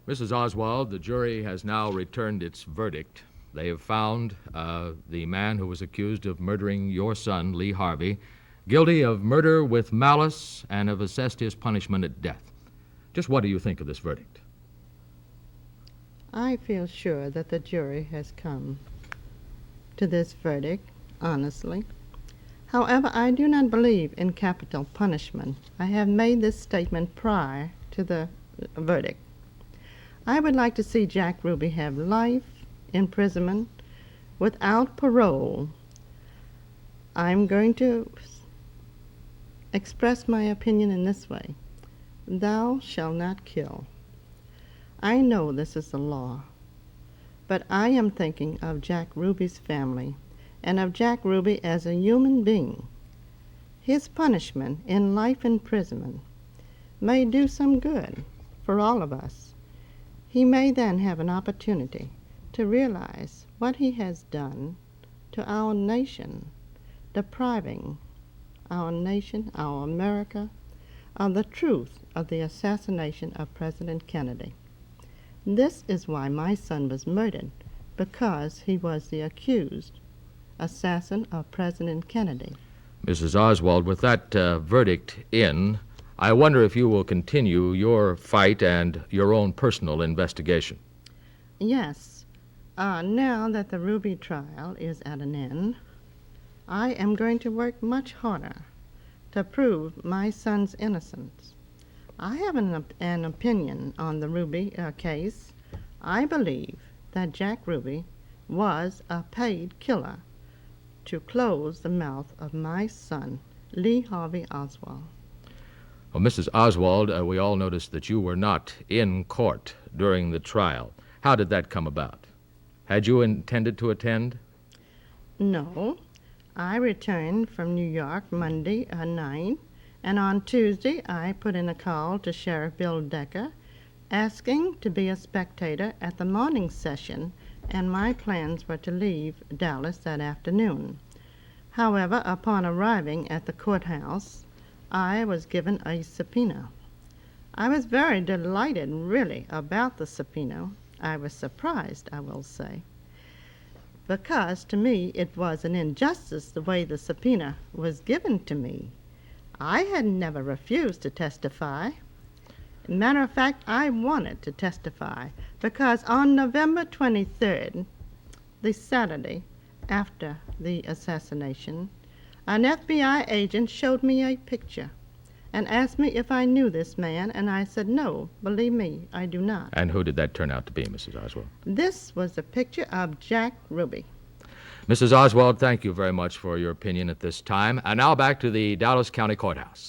Mrs. Oswald, the jury has now returned its verdict. They have found the man who was accused of murdering your son, Lee Harvey, guilty of murder with malice and have assessed his punishment at death. Just what do you think of this verdict? I feel sure that the jury has come to this verdict honestly. However, I do not believe in capital punishment. I have made this statement prior to the verdict. I would like to see Jack Ruby have life imprisonment without parole. I'm going to express my opinion in this way. Thou shalt not kill. I know this is the law, but I am thinking of Jack Ruby's family and of Jack Ruby as a human being. His punishment in life imprisonment may do some good for all of us. He may then have an opportunity to realize what he has done to our nation, depriving our nation, our America, of the truth of the assassination of President Kennedy. This is why my son was murdered, because he was the accused assassin of President Kennedy. Mrs. Oswald, with that verdict in, I wonder if you will continue your fight and your own personal investigation. Yes. Now that the Ruby trial is at an end, I am going to work much harder to prove my son's innocence. I have an opinion on the Ruby case. I believe that Jack Ruby was a paid killer to close the mouth of my son, Lee Harvey Oswald. Well, Mrs. Oswald, we all noticed that you were not in court during the trial. How did that come about? Had you intended to attend? No. I returned from New York Monday night, and on Tuesday I put in a call to Sheriff Bill Decker asking to be a spectator at the morning session, and my plans were to leave Dallas that afternoon. However, upon arriving at the courthouse, I was given a subpoena. I was very delighted, really, about the subpoena. I was surprised, I will say, because to me it was an injustice the way the subpoena was given to me. I had never refused to testify. Matter of fact, I wanted to testify because on November 23rd, the Saturday after the assassination, an FBI agent showed me a picture and asked me if I knew this man, and I said, no, believe me, I do not. And who did that turn out to be, Mrs. Oswald? This was a picture of Jack Ruby. Mrs. Oswald, thank you very much for your opinion at this time. And now back to the Dallas County Courthouse.